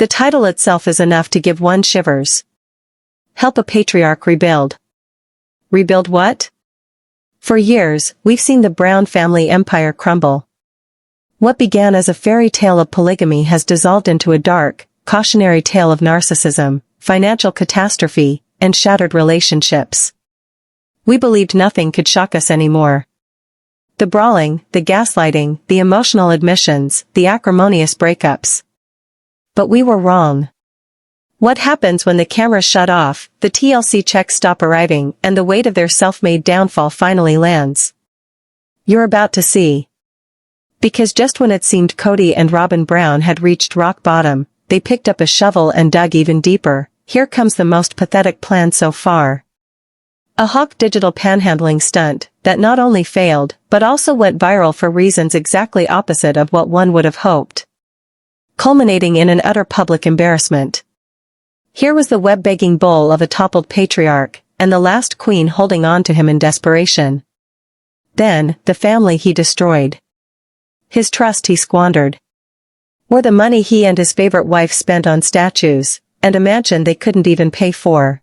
The title itself is enough to give one shivers. Help a patriarch rebuild. Rebuild what? For years, we've seen the Brown family empire crumble. What began as a fairy tale of polygamy has dissolved into a dark, cautionary tale of narcissism, financial catastrophe, and shattered relationships. We believed nothing could shock us anymore. The brawling, the gaslighting, the emotional admissions, the acrimonious breakups. But we were wrong. What happens when the cameras shut off, the TLC checks stop arriving, and the weight of their self-made downfall finally lands? You're about to see. Because just when it seemed Kody and Robyn Brown had reached rock bottom, they picked up a shovel and dug even deeper. Here comes the most pathetic plan so far. A hawk digital panhandling stunt that not only failed, but also went viral for reasons exactly opposite of what one would have hoped. Culminating in an utter public embarrassment. Here was the web-begging bull of a toppled patriarch, and the last queen holding on to him in desperation. Then, the family he destroyed. His trust he squandered. Or the money he and his favorite wife spent on statues, and a mansion they couldn't even pay for.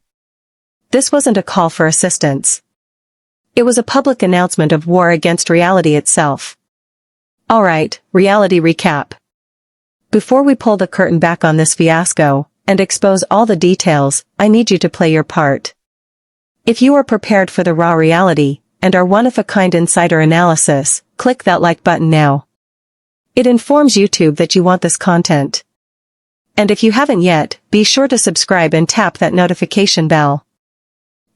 This wasn't a call for assistance. It was a public announcement of war against reality itself. Alright, reality recap. Before we pull the curtain back on this fiasco, and expose all the details, I need you to play your part. If you are prepared for the raw reality, and are one-of-a-kind insider analysis, click that like button now. It informs YouTube that you want this content. And if you haven't yet, be sure to subscribe and tap that notification bell.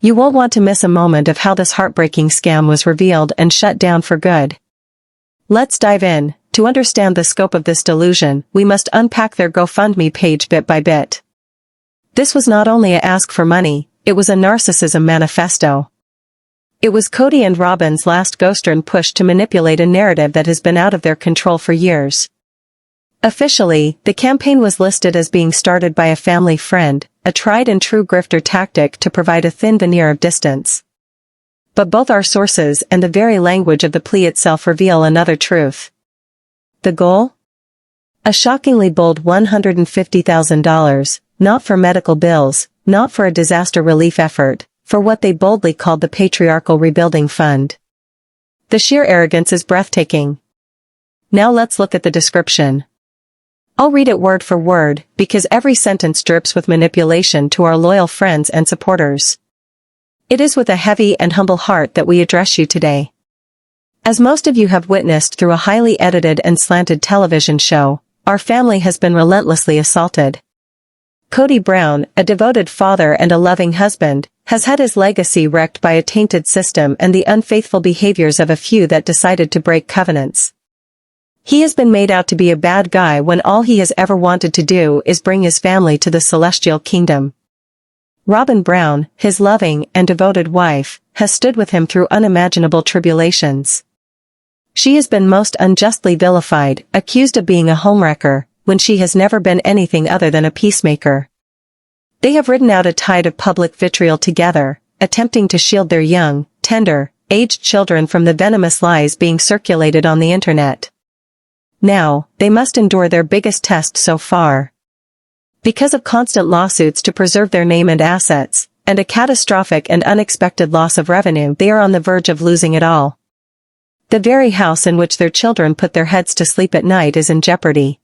You won't want to miss a moment of how this heartbreaking scam was revealed and shut down for good. Let's dive in. To understand the scope of this delusion, we must unpack their GoFundMe page bit by bit. This was not only a ask for money, it was a narcissism manifesto. It was Kody and Robyn's last ghost-run push to manipulate a narrative that has been out of their control for years. Officially, the campaign was listed as being started by a family friend, a tried-and-true grifter tactic to provide a thin veneer of distance. But both our sources and the very language of the plea itself reveal another truth. The goal? A shockingly bold $150,000, not for medical bills, not for a disaster relief effort, for what they boldly called the Patriarchal Rebuilding Fund. The sheer arrogance is breathtaking. Now let's look at the description. I'll read it word for word, because every sentence drips with manipulation to our loyal friends and supporters. It is with a heavy and humble heart that we address you today. As most of you have witnessed through a highly edited and slanted television show, our family has been relentlessly assaulted. Kody Brown, a devoted father and a loving husband, has had his legacy wrecked by a tainted system and the unfaithful behaviors of a few that decided to break covenants. He has been made out to be a bad guy when all he has ever wanted to do is bring his family to the celestial kingdom. Robyn Brown, his loving and devoted wife, has stood with him through unimaginable tribulations. She has been most unjustly vilified, accused of being a homewrecker, when she has never been anything other than a peacemaker. They have ridden out a tide of public vitriol together, attempting to shield their young, tender, aged children from the venomous lies being circulated on the internet. Now, they must endure their biggest test so far. Because of constant lawsuits to preserve their name and assets, and a catastrophic and unexpected loss of revenue, they are on the verge of losing it all. The very house in which their children put their heads to sleep at night is in jeopardy.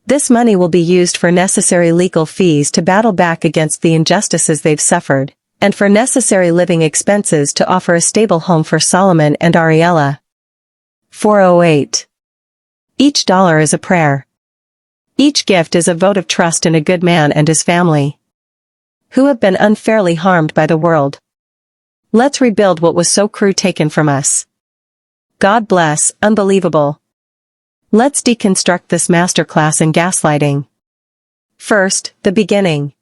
This money will be used for necessary legal fees to battle back against the injustices they've suffered, and for necessary living expenses to offer a stable home for Solomon and Ariella. 408. Each dollar is a prayer. Each gift is a vote of trust in a good man and his family, who have been unfairly harmed by the world. Let's rebuild what was so cruel taken from us. God bless, unbelievable. Let's deconstruct this masterclass in gaslighting. First, the beginning.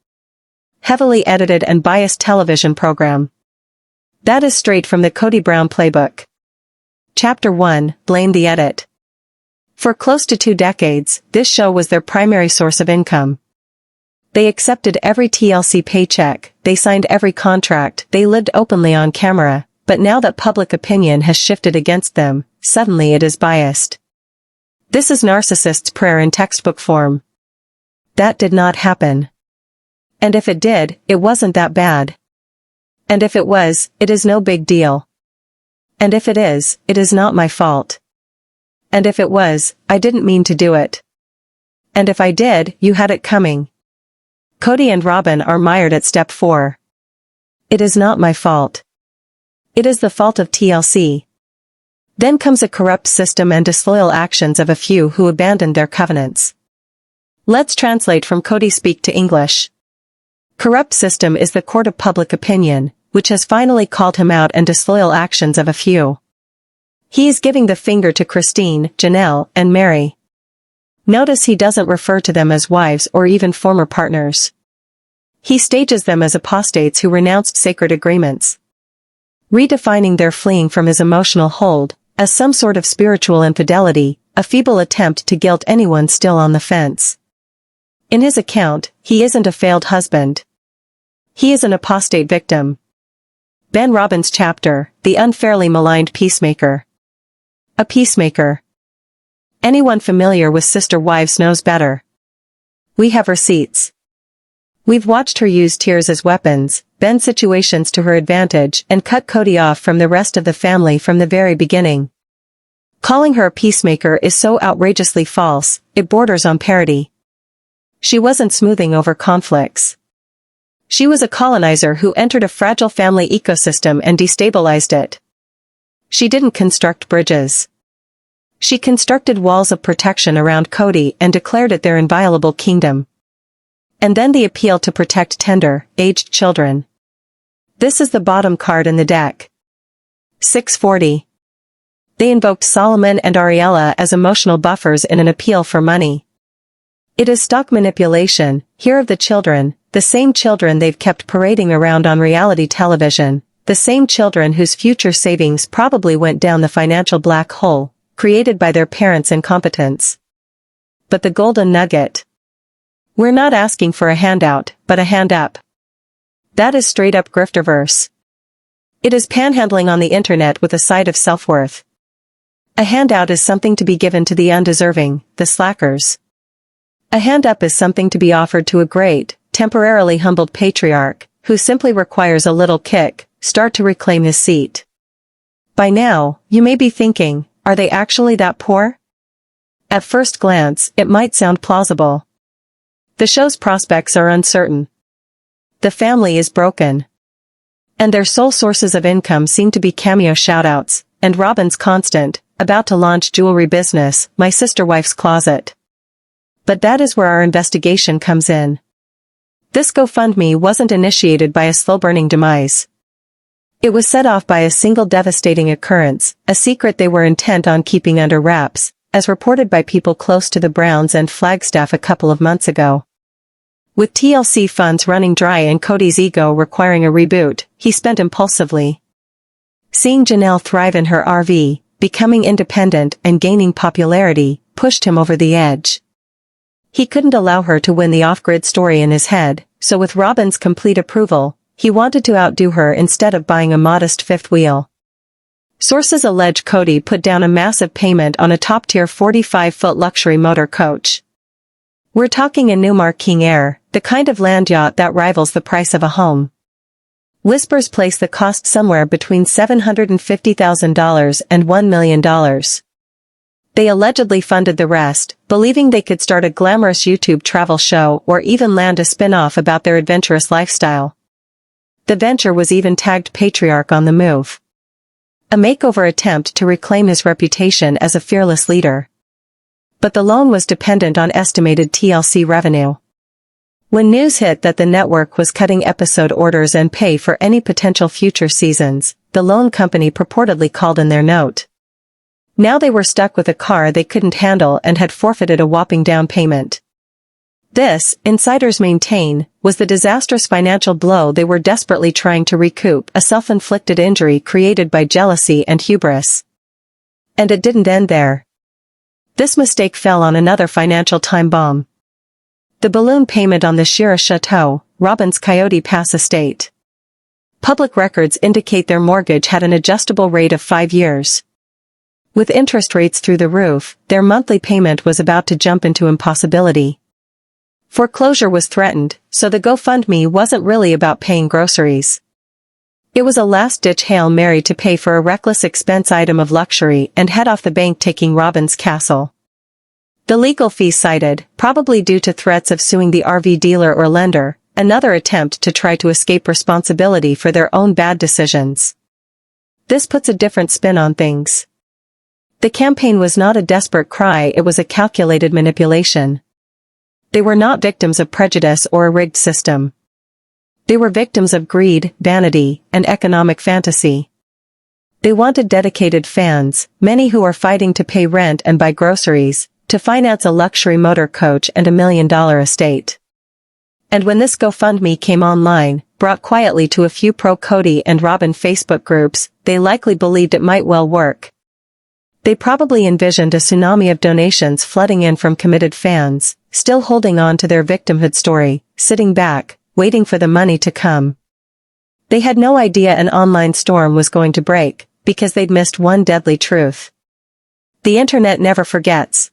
Heavily edited and biased television program. That is straight from the Kody Brown playbook. Chapter 1, Blame the Edit. For close to 2 decades, this show was their primary source of income. They accepted every TLC paycheck, they signed every contract, they lived openly on camera, but now that public opinion has shifted against them, suddenly it is biased. This is narcissists' prayer in textbook form. that did not happen. And if it did, it wasn't that bad. And if it was, it is no big deal. And if it is not my fault. And if it was, I didn't mean to do it. And if I did, you had it coming. Kody and Robyn are mired at step 4. It is not my fault. It is the fault of TLC. Then comes a corrupt system and disloyal actions of a few who abandoned their covenants. Let's translate from Kody speak to English. Corrupt system is the court of public opinion, which has finally called him out, and disloyal actions of a few. He is giving the finger to Christine, Janelle, and Meri. Notice he doesn't refer to them as wives or even former partners. He stages them as apostates who renounced sacred agreements, redefining their fleeing from his emotional hold as some sort of spiritual infidelity, a feeble attempt to guilt anyone still on the fence. In his account, he isn't a failed husband. He is an apostate victim. Ben Robbins chapter, The Unfairly Maligned Peacemaker. A peacemaker. Anyone familiar with sister wives knows better. We have receipts. We've watched her use tears as weapons, bend situations to her advantage, and cut Kody off from the rest of the family from the very beginning. Calling her a peacemaker is so outrageously false, it borders on parody. She wasn't smoothing over conflicts. She was a colonizer who entered a fragile family ecosystem and destabilized it. She didn't construct bridges. She constructed walls of protection around Kody and declared it their inviolable kingdom. And then the appeal to protect tender, aged children. This is the bottom card in the deck. 640. They invoked Solomon and Ariella as emotional buffers in an appeal for money. It is stock manipulation, here of the children, the same children they've kept parading around on reality television, the same children whose future savings probably went down the financial black hole, created by their parents' incompetence. But the golden nugget. We're not asking for a handout, but a hand up. That is straight up grifterverse. It is panhandling on the internet with a side of self-worth. A handout is something to be given to the undeserving, the slackers. A hand up is something to be offered to a great, temporarily humbled patriarch, who simply requires a little kick, start to reclaim his seat. By now, you may be thinking, are they actually that poor? At first glance, it might sound plausible. The show's prospects are uncertain. The family is broken. And their sole sources of income seem to be cameo shoutouts, and Robyn's constant, about to launch jewelry business, my sister wife's closet. But that is where our investigation comes in. This GoFundMe wasn't initiated by a slow-burning demise. It was set off by a single devastating occurrence, a secret they were intent on keeping under wraps, as reported by people close to the Browns and Flagstaff a couple of months ago. With TLC funds running dry and Kody's ego requiring a reboot, he spent impulsively. Seeing Janelle thrive in her RV, becoming independent and gaining popularity, pushed him over the edge. He couldn't allow her to win the off-grid story in his head, so with Robyn's complete approval, he wanted to outdo her instead of buying a modest fifth wheel. Sources allege Kody put down a massive payment on a top-tier 45-foot luxury motor coach. We're talking a Newmar King Air, the kind of land yacht that rivals the price of a home. Whispers place the cost somewhere between $750,000 and $1 million. They allegedly funded the rest, believing they could start a glamorous YouTube travel show or even land a spin-off about their adventurous lifestyle. The venture was even tagged Patriarch on the move. A makeover attempt to reclaim his reputation as a fearless leader. But the loan was dependent on estimated TLC revenue. When news hit that the network was cutting episode orders and pay for any potential future seasons, the loan company purportedly called in their note. Now they were stuck with a car they couldn't handle and had forfeited a whopping down payment. This, insiders maintain, was the disastrous financial blow they were desperately trying to recoup, a self-inflicted injury created by jealousy and hubris. And it didn't end there. This mistake fell on another financial time bomb. The balloon payment on the Shira Chateau, Robyn's Coyote Pass estate. Public records indicate their mortgage had an adjustable rate of 5 years. With interest rates through the roof, their monthly payment was about to jump into impossibility. Foreclosure was threatened, so the GoFundMe wasn't really about paying groceries. It was a last-ditch Hail Mary to pay for a reckless expense item of luxury and head off the bank taking Robyn's castle. The legal fees cited, probably due to threats of suing the RV dealer or lender, another attempt to try to escape responsibility for their own bad decisions. This puts a different spin on things. The campaign was not a desperate cry, it was a calculated manipulation. They were not victims of prejudice or a rigged system. They were victims of greed, vanity, and economic fantasy. They wanted dedicated fans, many who are fighting to pay rent and buy groceries, to finance a luxury motor coach and $1 million estate. And when this GoFundMe came online, brought quietly to a few pro-Kody and Robyn Facebook groups, they likely believed it might well work. They probably envisioned a tsunami of donations flooding in from committed fans, still holding on to their victimhood story, sitting back, waiting for the money to come. They had no idea an online storm was going to break, because they'd missed one deadly truth. The internet never forgets.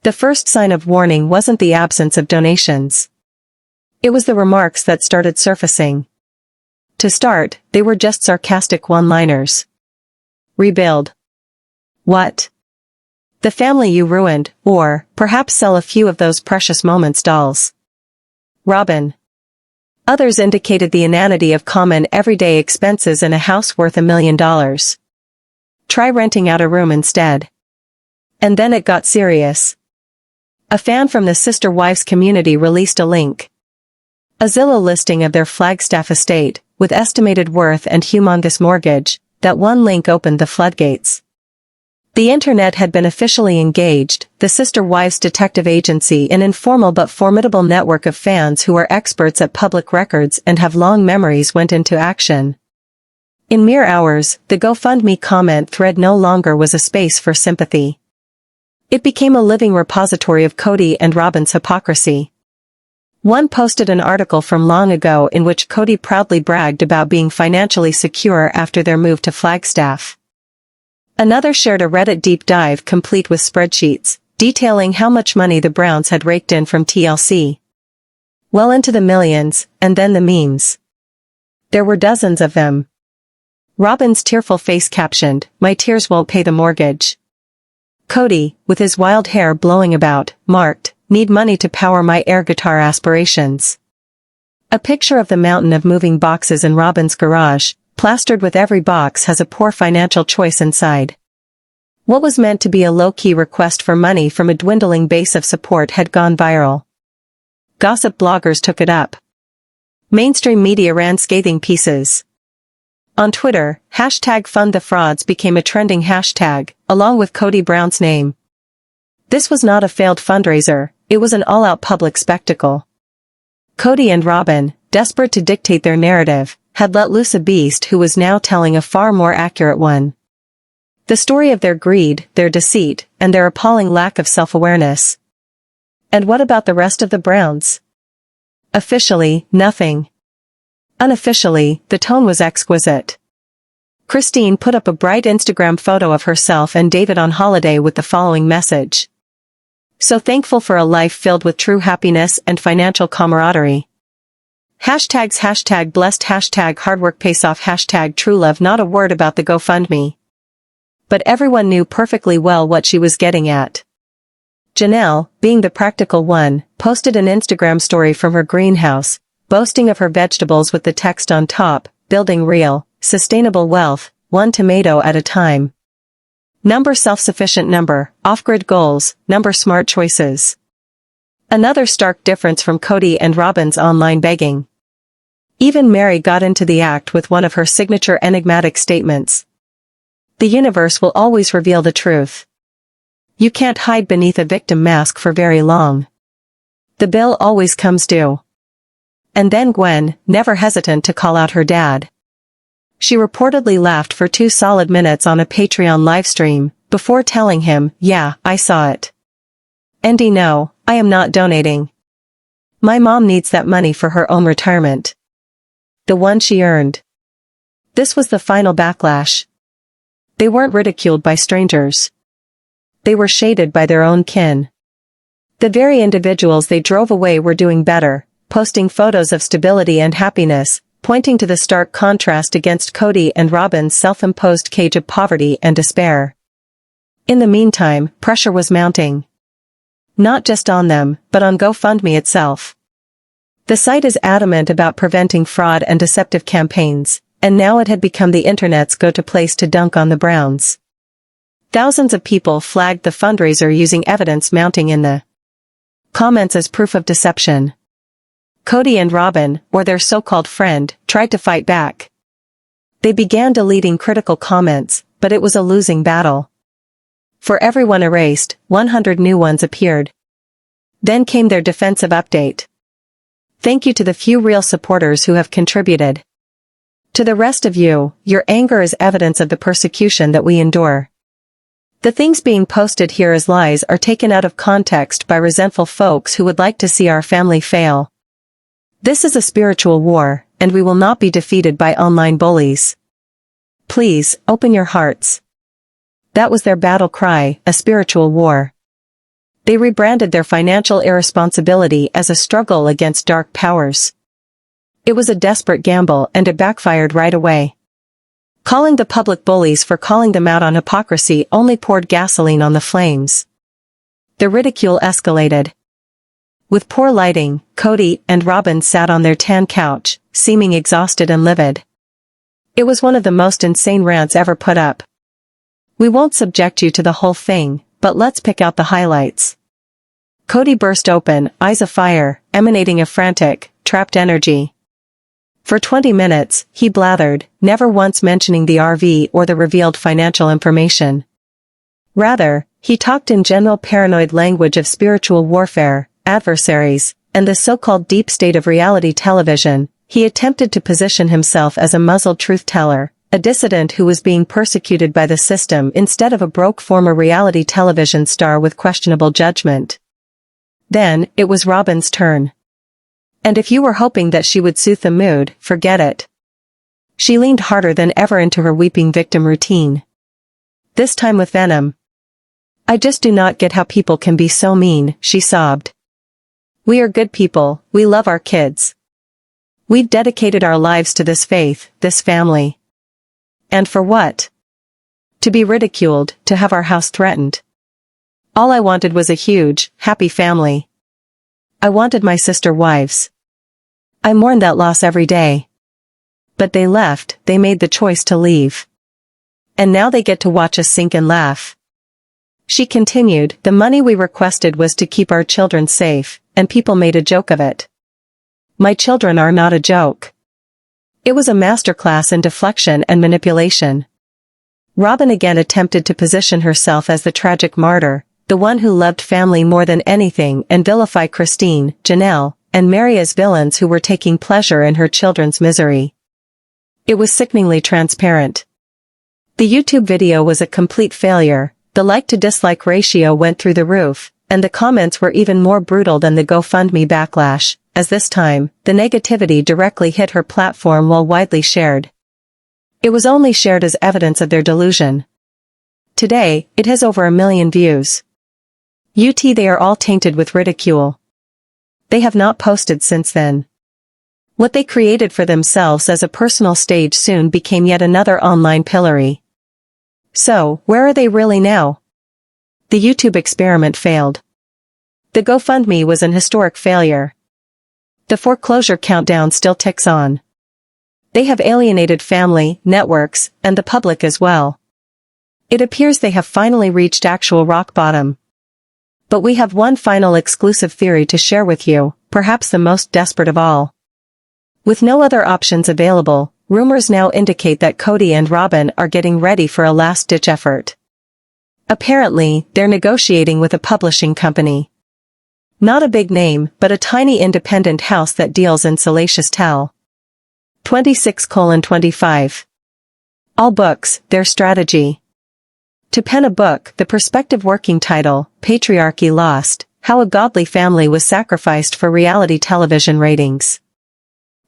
The first sign of warning wasn't the absence of donations. It was the remarks that started surfacing. To start, they were just sarcastic one-liners. Rebuild. What? The family you ruined, or, perhaps sell a few of those precious moments dolls. Robyn. Others indicated the inanity of common everyday expenses in a house worth $1 million. Try renting out a room instead. And then it got serious. A fan from the Sister Wives community released a link. A Zillow listing of their Flagstaff estate, with estimated worth and humongous mortgage. That one link opened the floodgates. The internet had been officially engaged, the Sister Wives detective agency, an informal but formidable network of fans who are experts at public records and have long memories, went into action. In mere hours, the GoFundMe comment thread no longer was a space for sympathy. It became a living repository of Kody and Robyn's hypocrisy. One posted an article from long ago in which Kody proudly bragged about being financially secure after their move to Flagstaff. Another shared a Reddit deep dive complete with spreadsheets, detailing how much money the Browns had raked in from TLC. Well into the millions, and then the memes. There were dozens of them. Robyn's tearful face captioned, "My tears won't pay the mortgage." Kody, with his wild hair blowing about, marked, "Need money to power my air guitar aspirations." A picture of the mountain of moving boxes in Robyn's garage, plastered with every box, has a poor financial choice inside. What was meant to be a low-key request for money from a dwindling base of support had gone viral. Gossip bloggers took it up. Mainstream media ran scathing pieces. On Twitter, #FundTheFrauds became a trending hashtag, along with Kody Brown's name. This was not a failed fundraiser, it was an all-out public spectacle. Kody and Robyn, desperate to dictate their narrative, had let loose a beast who was now telling a far more accurate one. The story of their greed, their deceit, and their appalling lack of self-awareness. And what about the rest of the Browns? Officially, nothing. Unofficially, the tone was exquisite. Christine put up a bright Instagram photo of herself and David on holiday with the following message. "So thankful for a life filled with true happiness and financial camaraderie. Hashtags #blessed #hard work pays off #true love." Not a word about the GoFundMe. But everyone knew perfectly well what she was getting at. Janelle, being the practical one, posted an Instagram story from her greenhouse, boasting of her vegetables with the text on top, "Building real, sustainable wealth, one tomato at a time." Number self-sufficient, number off-grid goals, number smart choices. Another stark difference from Kody and Robyn's online begging. Even Meri got into the act with one of her signature enigmatic statements. "The universe will always reveal the truth. You can't hide beneath a victim mask for very long. The bill always comes due." And then Gwen, never hesitant to call out her dad. She reportedly laughed for 2 solid minutes on a Patreon livestream, before telling him, "Yeah, I saw it. And no, I am not donating. My mom needs that money for her own retirement. The one she earned." This was the final backlash. They weren't ridiculed by strangers. They were shaded by their own kin. The very individuals they drove away were doing better, posting photos of stability and happiness, pointing to the stark contrast against Kody and Robyn's self-imposed cage of poverty and despair. In the meantime, pressure was mounting. Not just on them, but on GoFundMe itself. The site is adamant about preventing fraud and deceptive campaigns, and now it had become the internet's go-to place to dunk on the Browns. Thousands of people flagged the fundraiser using evidence mounting in the comments as proof of deception. Kody and Robyn, or their so-called friend, tried to fight back. They began deleting critical comments, but it was a losing battle. For every one erased, 100 new ones appeared. Then came their defensive update. Thank you to the few real supporters who have contributed. To the rest of you, your anger is evidence of the persecution that we endure. The things being posted here as lies are taken out of context by resentful folks who would like to see our family fail. This is a spiritual war, and we will not be defeated by online bullies. Please, open your hearts. That was their battle cry, a spiritual war. They rebranded their financial irresponsibility as a struggle against dark powers. It was a desperate gamble and it backfired right away. Calling the public bullies for calling them out on hypocrisy only poured gasoline on the flames. The ridicule escalated. With poor lighting, Kody and Robyn sat on their tan couch, seeming exhausted and livid. It was one of the most insane rants ever put up. We won't subject you to the whole thing, but let's pick out the highlights. Kody burst open, eyes afire, emanating a frantic, trapped energy. For 20 minutes, he blathered, never once mentioning the RV or the revealed financial information. Rather, he talked in general paranoid language of spiritual warfare, adversaries, and the so-called deep state of reality television. He attempted to position himself as a muzzled truth-teller, a dissident who was being persecuted by the system instead of a broke former reality television star with questionable judgment. Then, it was Robyn's turn. And if you were hoping that she would soothe the mood, forget it. She leaned harder than ever into her weeping victim routine. This time with venom. I just do not get how people can be so mean, she sobbed. We are good people, we love our kids. We've dedicated our lives to this faith, this family. And for what? To be ridiculed, to have our house threatened. All I wanted was a huge, happy family. I wanted my sister wives. I mourn that loss every day. But they left, they made the choice to leave. And now they get to watch us sink and laugh. She continued, the money we requested was to keep our children safe, and people made a joke of it. My children are not a joke. It was a masterclass in deflection and manipulation. Robyn again attempted to position herself as the tragic martyr, the one who loved family more than anything, and vilify Christine, Janelle, and Meri as villains who were taking pleasure in her children's misery. It was sickeningly transparent. The YouTube video was a complete failure, the like-to-dislike ratio went through the roof, and the comments were even more brutal than the GoFundMe backlash, as this time, the negativity directly hit her platform while widely shared. It was only shared as evidence of their delusion. Today, it has over 1 million views. They are all tainted with ridicule. They have not posted since then. What they created for themselves as a personal stage soon became yet another online pillory. So, where are they really now? The YouTube experiment failed. The GoFundMe was an historic failure. The foreclosure countdown still ticks on. They have alienated family, networks, and the public as well. It appears they have finally reached actual rock bottom. But we have one final exclusive theory to share with you, perhaps the most desperate of all. With no other options available, rumors now indicate that Kody and Robyn are getting ready for a last-ditch effort. Apparently, they're negotiating with a publishing company. Not a big name, but a tiny independent house that deals in salacious tell. 26:25. All books, their strategy. To pen a book, the prospective working title, Patriarchy Lost, How a Godly Family Was Sacrificed for Reality Television Ratings.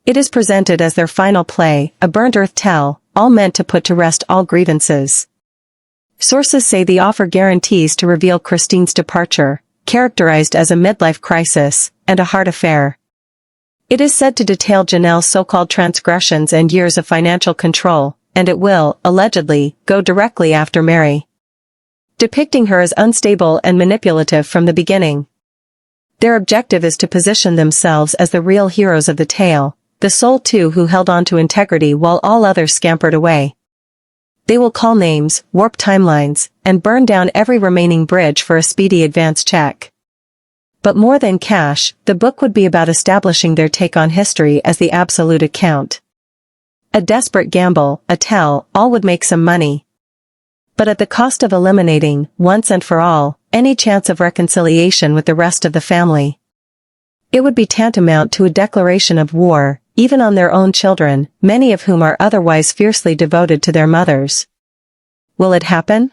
It is presented as their final play, a burnt earth tale, all meant to put to rest all grievances. Sources say the offer guarantees to reveal Christine's departure, characterized as a midlife crisis and a heart affair. It is said to detail Janelle's so-called transgressions and years of financial control, and it will, allegedly, go directly after Meri, depicting her as unstable and manipulative from the beginning. Their objective is to position themselves as the real heroes of the tale, the sole two who held on to integrity while all others scampered away. They will call names, warp timelines, and burn down every remaining bridge for a speedy advance check. But more than cash, the book would be about establishing their take on history as the absolute account. A desperate gamble, a tell-all would make some money, but at the cost of eliminating, once and for all, any chance of reconciliation with the rest of the family. It would be tantamount to a declaration of war, even on their own children, many of whom are otherwise fiercely devoted to their mothers. Will it happen?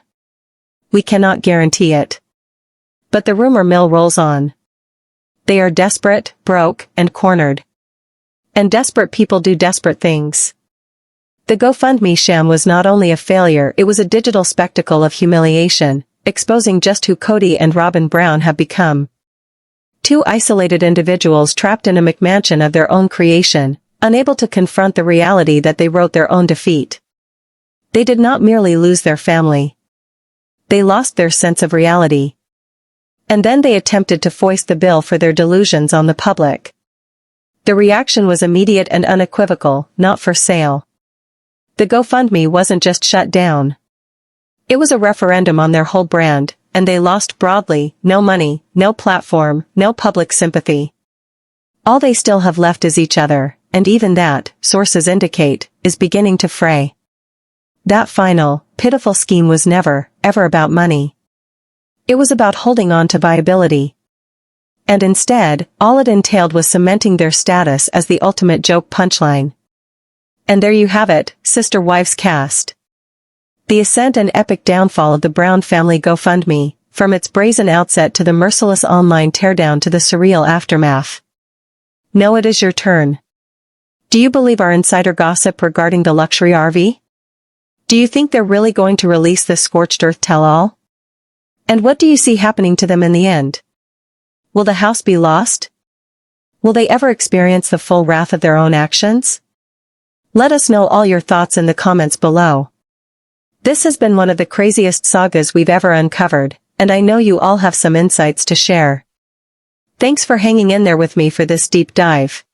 We cannot guarantee it. But the rumor mill rolls on. They are desperate, broke, and cornered. And desperate people do desperate things. The GoFundMe sham was not only a failure, it was a digital spectacle of humiliation, exposing just who Kody and Robyn Brown have become. Two isolated individuals trapped in a McMansion of their own creation, unable to confront the reality that they wrote their own defeat. They did not merely lose their family. They lost their sense of reality. And then they attempted to foist the bill for their delusions on the public. The reaction was immediate and unequivocal, not for sale. The GoFundMe wasn't just shut down. It was a referendum on their whole brand, and they lost broadly: no money, no platform, no public sympathy. All they still have left is each other, and even that, sources indicate, is beginning to fray. That final, pitiful scheme was never, ever about money. It was about holding on to viability. And instead, all it entailed was cementing their status as the ultimate joke punchline. And there you have it, Sister Wives cast. The ascent and epic downfall of the Brown family GoFundMe, from its brazen outset to the merciless online teardown to the surreal aftermath. Now it is your turn. Do you believe our insider gossip regarding the luxury RV? Do you think they're really going to release this scorched earth tell-all? And what do you see happening to them in the end? Will the house be lost? Will they ever experience the full wrath of their own actions? Let us know all your thoughts in the comments below. This has been one of the craziest sagas we've ever uncovered, and I know you all have some insights to share. Thanks for hanging in there with me for this deep dive.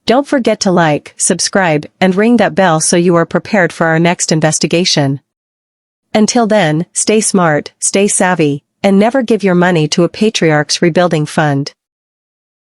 Don't forget to like, subscribe, and ring that bell so you are prepared for our next investigation. Until then, stay smart, stay savvy, and never give your money to a patriarch's rebuilding fund.